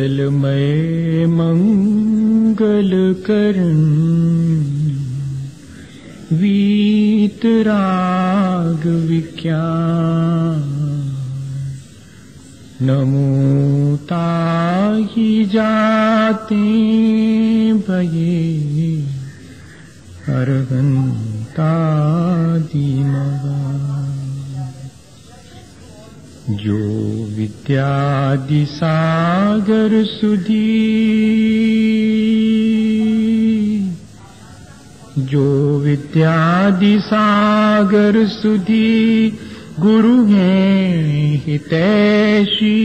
मंगलमय मंगल करण वीतराग विज्ञान नमो ताहि जाते भये अरहंतादि मगा जो विद्यादि सागर सुधी जो विद्यादि सागर सुधी गुरु हैं हितैषी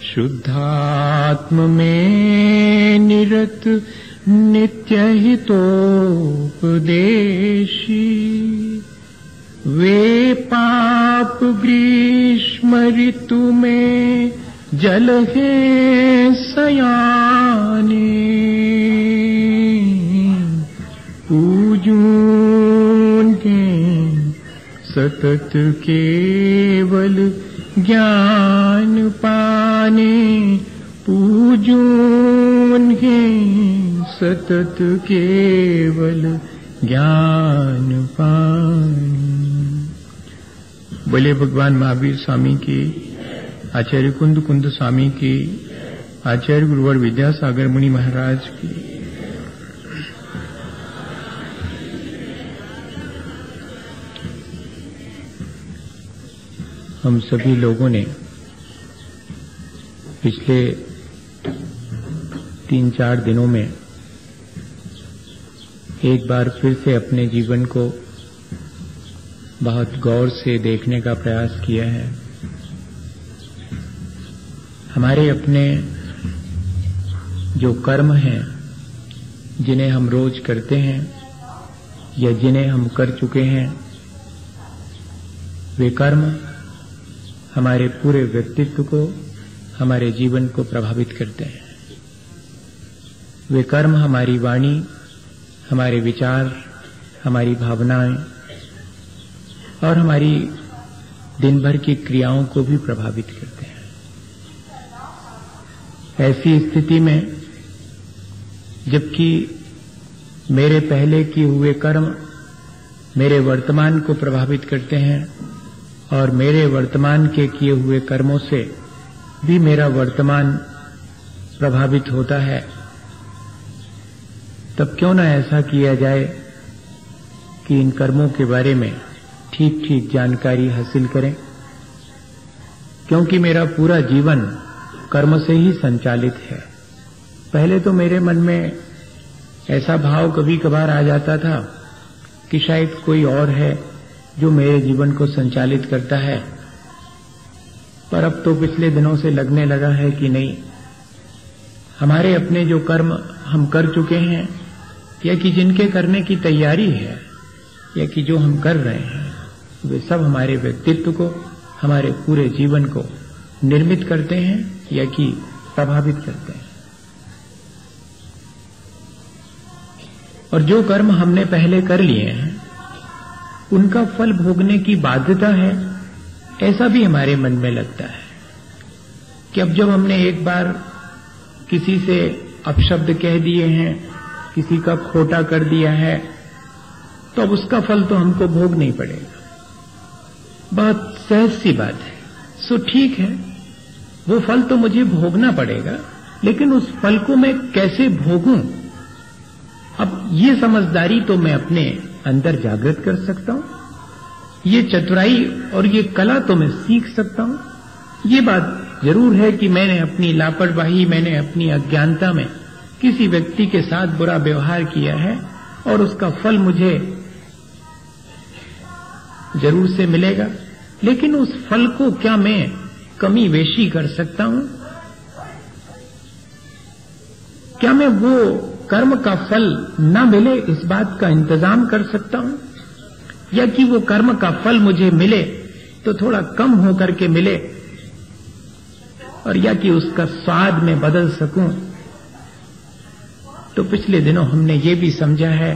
शुद्धात्म में निरत नित्य हितोपदेशी वे पाप ग्रीष्म ऋतु में जल है सयाने पूजून के सतत केवल ज्ञान पाने पूजून के सतत केवल ज्ञान पाने। बोले भगवान महावीर स्वामी की, आचार्य कुंद स्वामी की, आचार्य गुरुवर विद्यासागर मुनि महाराज की। हम सभी लोगों ने पिछले 3-4 दिनों में एक बार फिर से अपने जीवन को बहुत गौर से देखने का प्रयास किया है। हमारे अपने जो कर्म हैं, जिन्हें हम रोज करते हैं या जिन्हें हम कर चुके हैं, वे कर्म हमारे पूरे व्यक्तित्व को, हमारे जीवन को प्रभावित करते हैं। वे कर्म हमारी वाणी, हमारे विचार, हमारी भावनाएं और हमारी दिन भर की क्रियाओं को भी प्रभावित करते हैं। ऐसी स्थिति में जबकि मेरे पहले किए हुए कर्म मेरे वर्तमान को प्रभावित करते हैं और मेरे वर्तमान के किए हुए कर्मों से भी मेरा वर्तमान प्रभावित होता है, तब क्यों ना ऐसा किया जाए कि इन कर्मों के बारे में ठीक ठीक जानकारी हासिल करें, क्योंकि मेरा पूरा जीवन कर्म से ही संचालित है। पहले तो मेरे मन में ऐसा भाव कभी कभार आ जाता था कि शायद कोई और है जो मेरे जीवन को संचालित करता है, पर अब तो पिछले दिनों से लगने लगा है कि नहीं, हमारे अपने जो कर्म हम कर चुके हैं या कि जिनके करने की तैयारी है या कि जो हम कर रहे हैं, वे सब हमारे व्यक्तित्व को, हमारे पूरे जीवन को निर्मित करते हैं या कि प्रभावित करते हैं। और जो कर्म हमने पहले कर लिए हैं उनका फल भोगने की बाध्यता है, ऐसा भी हमारे मन में लगता है कि अब जब हमने एक बार किसी से अपशब्द कह दिए हैं, किसी का खोटा कर दिया है, तो अब उसका फल तो हमको भोगना ही पड़ेगा। बहुत सहज सी बात है। सो ठीक है, वो फल तो मुझे भोगना पड़ेगा, लेकिन उस फल को मैं कैसे भोगूं, अब ये समझदारी तो मैं अपने अंदर जागृत कर सकता हूं, ये चतुराई और ये कला तो मैं सीख सकता हूं। ये बात जरूर है कि मैंने अपनी लापरवाही, मैंने अपनी अज्ञानता में किसी व्यक्ति के साथ बुरा व्यवहार किया है और उसका फल मुझे जरूर से मिलेगा, लेकिन उस फल को क्या मैं कमी वेशी कर सकता हूं? क्या मैं वो कर्म का फल न मिले इस बात का इंतजाम कर सकता हूं, या कि वो कर्म का फल मुझे मिले तो थोड़ा कम होकर के मिले, और या कि उसका स्वाद में बदल सकूं? तो पिछले दिनों हमने ये भी समझा है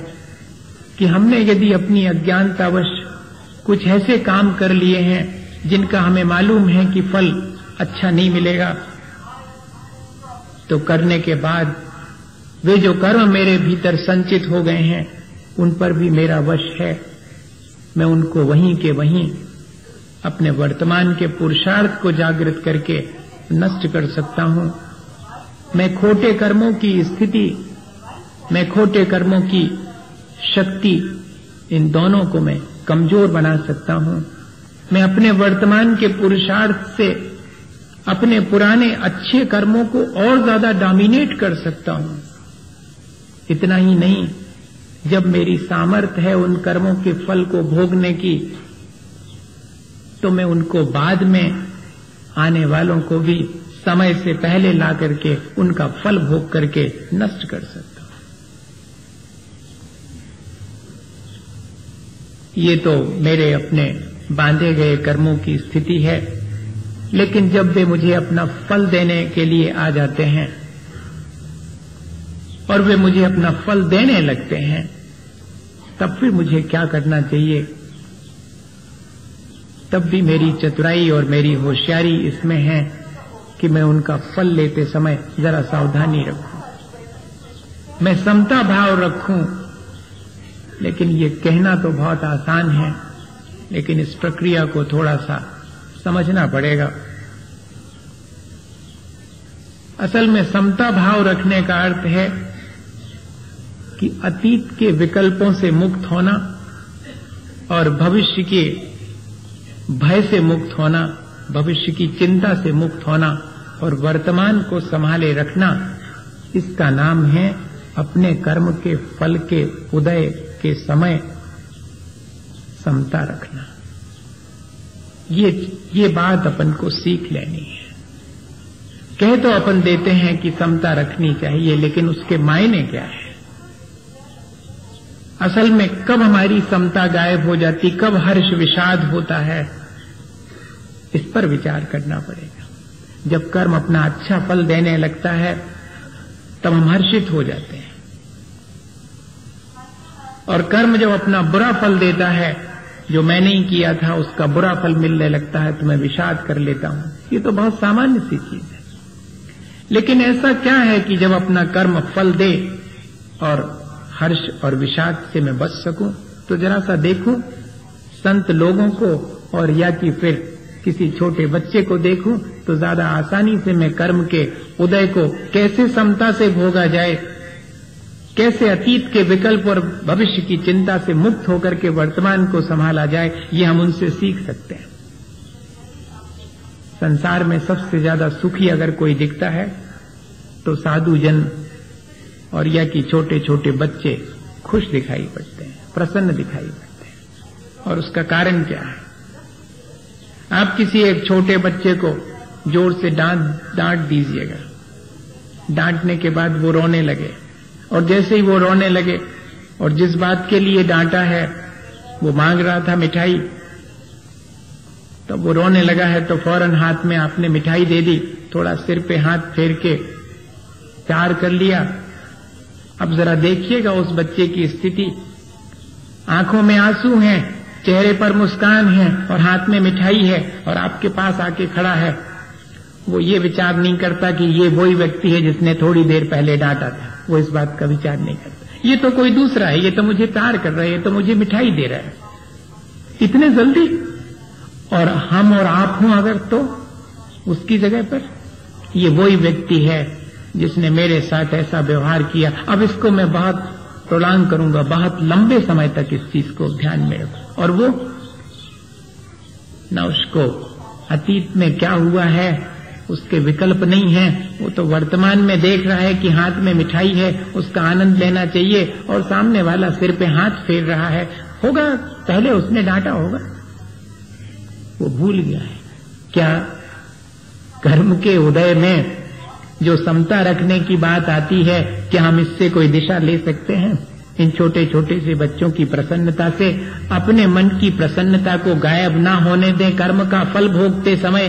कि हमने यदि अपनी अज्ञानतावश कुछ ऐसे काम कर लिए हैं जिनका हमें मालूम है कि फल अच्छा नहीं मिलेगा, तो करने के बाद वे जो कर्म मेरे भीतर संचित हो गए हैं उन पर भी मेरा वश है। मैं उनको वहीं के वहीं अपने वर्तमान के पुरुषार्थ को जागृत करके नष्ट कर सकता हूं। मैं खोटे कर्मों की स्थिति, मैं खोटे कर्मों की शक्ति, इन दोनों को मैं कमजोर बना सकता हूं। मैं अपने वर्तमान के पुरुषार्थ से अपने पुराने अच्छे कर्मों को और ज्यादा डोमिनेट कर सकता हूं। इतना ही नहीं, जब मेरी सामर्थ्य है उन कर्मों के फल को भोगने की, तो मैं उनको बाद में आने वालों को भी समय से पहले ला करके उनका फल भोग करके नष्ट कर सकता हूं। ये तो मेरे अपने बांधे गए कर्मों की स्थिति है। लेकिन जब वे मुझे अपना फल देने के लिए आ जाते हैं और वे मुझे अपना फल देने लगते हैं, तब फिर मुझे क्या करना चाहिए? तब भी मेरी चतुराई और मेरी होशियारी इसमें है कि मैं उनका फल लेते समय जरा सावधानी रखूं, मैं समता भाव रखूं। लेकिन ये कहना तो बहुत आसान है, लेकिन इस प्रक्रिया को थोड़ा सा समझना पड़ेगा। असल में समता भाव रखने का अर्थ है कि अतीत के विकल्पों से मुक्त होना और भविष्य के भय से मुक्त होना, भविष्य की चिंता से मुक्त होना और वर्तमान को संभाले रखना, इसका नाम है अपने कर्म के फल के उदय के समय समता रखना। ये बात अपन को सीख लेनी है। कह तो अपन देते हैं कि समता रखनी चाहिए, लेकिन उसके मायने क्या है? असल में कब हमारी समता गायब हो जाती, कब हर्ष विषाद होता है, इस पर विचार करना पड़ेगा। जब कर्म अपना अच्छा फल देने लगता है तब हम हर्षित हो जाते हैं, और कर्म जब अपना बुरा फल देता है, जो मैं नहीं किया था उसका बुरा फल मिलने लगता है, तो मैं विषाद कर लेता हूं। ये तो बहुत सामान्य सी चीज है। लेकिन ऐसा क्या है कि जब अपना कर्म फल दे और हर्ष और विषाद से मैं बच सकूं? तो जरा सा देखूं संत लोगों को, और या कि फिर किसी छोटे बच्चे को देखूं, तो ज्यादा आसानी से मैं कर्म के उदय को कैसे समता से भोगा जाए, कैसे अतीत के विकल्प और भविष्य की चिंता से मुक्त होकर के वर्तमान को संभाला जाए, ये हम उनसे सीख सकते हैं। संसार में सबसे ज्यादा सुखी अगर कोई दिखता है तो साधु जन और या कि छोटे छोटे बच्चे खुश दिखाई पड़ते हैं, प्रसन्न दिखाई पड़ते हैं। और उसका कारण क्या है? आप किसी एक छोटे बच्चे को जोर से डांट दीजिएगा, डांटने के बाद वो रोने लगे, और जैसे ही वो रोने लगे और जिस बात के लिए डांटा है वो मांग रहा था मिठाई, तब वो रोने लगा है तो फौरन हाथ में आपने मिठाई दे दी, थोड़ा सिर पे हाथ फेर के प्यार कर लिया। अब जरा देखिएगा उस बच्चे की स्थिति, आंखों में आंसू हैं, चेहरे पर मुस्कान है और हाथ में मिठाई है, और आपके पास आके खड़ा है। वो ये विचार नहीं करता कि ये वही व्यक्ति है जिसने थोड़ी देर पहले डांटा था, वो इस बात का विचार नहीं करता। ये तो कोई दूसरा है, ये तो मुझे प्यार कर रहा है, ये तो मुझे मिठाई दे रहा है। इतने जल्दी? और हम और आप हों अगर, तो उसकी जगह पर ये वही व्यक्ति है जिसने मेरे साथ ऐसा व्यवहार किया। अब इसको मैं बहुत प्रोलांग करूंगा, बहुत लंबे समय तक इस चीज को ध्यान में रखूं। और वो न उसको अतीत में क्या हुआ है उसके विकल्प नहीं है, वो तो वर्तमान में देख रहा है कि हाथ में मिठाई है, उसका आनंद लेना चाहिए, और सामने वाला सिर पे हाथ फेर रहा है। होगा पहले उसने डांटा होगा, वो भूल गया है। क्या कर्म के उदय में जो समता रखने की बात आती है, क्या हम इससे कोई दिशा ले सकते हैं? इन छोटे छोटे से बच्चों की प्रसन्नता से अपने मन की प्रसन्नता को गायब ना होने दें। कर्म का फल भोगते समय